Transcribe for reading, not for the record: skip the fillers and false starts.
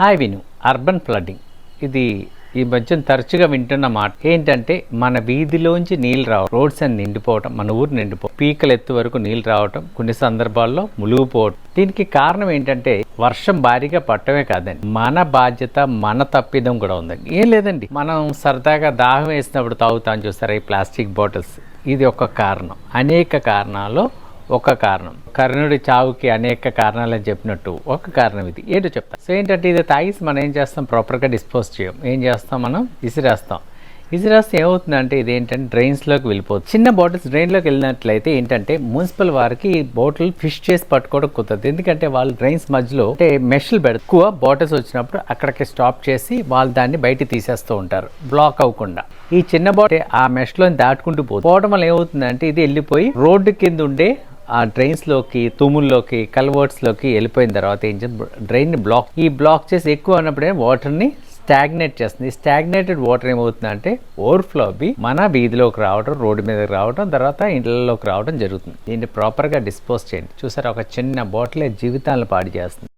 Hi విను. Urban flooding ఇది ఈ మధ్య తరచుగా వింటున్న మాట ఏంటంటే మన వీధిలోంచి నీళ్ళు రావడం, రోడ్స్ అని నిండిపోవటం, మన ఊరు నిండిపోవడం, పీకల ఎత్తు వరకు నీళ్ళు రావటం, కొన్ని సందర్భాల్లో మునిగిపోవడం. దీనికి కారణం ఏంటంటే వర్షం భారీగా పట్టమే కాదండి, మన బాధ్యత, మన తప్పిదం కూడా ఉందండి. ఏం లేదండి, మనం సరదాగా దాహం వేసినప్పుడు తాగుతాం చూస్తారా ఈ ప్లాస్టిక్ బాటిల్స్, ఇది ఒక కారణం. అనేక కారణాలు ఒక కారణం. కర్ణుడి చావుకి అనేక కారణాలని చెప్పినట్టు ఒక కారణం ఇది. ఏంటో చెప్తాం. సో ఏంటంటే ఇది తాగేసి మనం ఏం చేస్తాం, ప్రాపర్గా డిస్పోజ్ చేయం. ఏం చేస్తాం, మనం విసిరేస్తాం. విసిరేస్తే ఏమవుతుందంటే ఇది ఏంటంటే డ్రైన్స్లోకి వెళ్ళిపోతుంది. చిన్న బాటిల్స్ డ్రైన్లోకి వెళ్ళినట్లయితే ఏంటంటే మున్సిపల్ వారికి ఈ బాటిల్ ఫిష్ చేసి పట్టుకోవడం కుదరదు. ఎందుకంటే వాళ్ళు డ్రైన్స్ మధ్యలో అంటే మెష్లు పెడతారు. ఎక్కువ బాటిల్స్ వచ్చినప్పుడు అక్కడికి స్టాప్ చేసి వాళ్ళు దాన్ని బయట తీసేస్తూ ఉంటారు, బ్లాక్ అవ్వకుండా. ఈ చిన్న బాటిల్ ఆ మెష్లో దాటుకుంటూ పోవడం వల్ల ఏమవుతుందంటే ఇది వెళ్ళిపోయి రోడ్డు కింద ఉండే ఆ డ్రైన్స్లోకి, తుమ్ముల్లోకి, కల్వర్ట్స్లోకి వెళ్ళిపోయిన తర్వాత ఏం చేస్తుంది, డ్రైన్ని బ్లాక్ చేసి ఎక్కువ అన్నప్పుడే వాటర్ని స్టాగ్నేట్ చేస్తుంది. స్టాగ్నేటెడ్ వాటర్ ఏమవుతుందంటే ఓవర్ఫ్లో అవి మన వీధిలోకి రావడం, రోడ్డు మీదకి రావడం, తర్వాత ఇంట్లోకి రావడం జరుగుతుంది. దీన్ని ప్రాపర్గా డిస్పోజ్ చేయండి. చూసారా, ఒక చిన్న బాటిల్ జీవితాలను పాడు చేస్తుంది.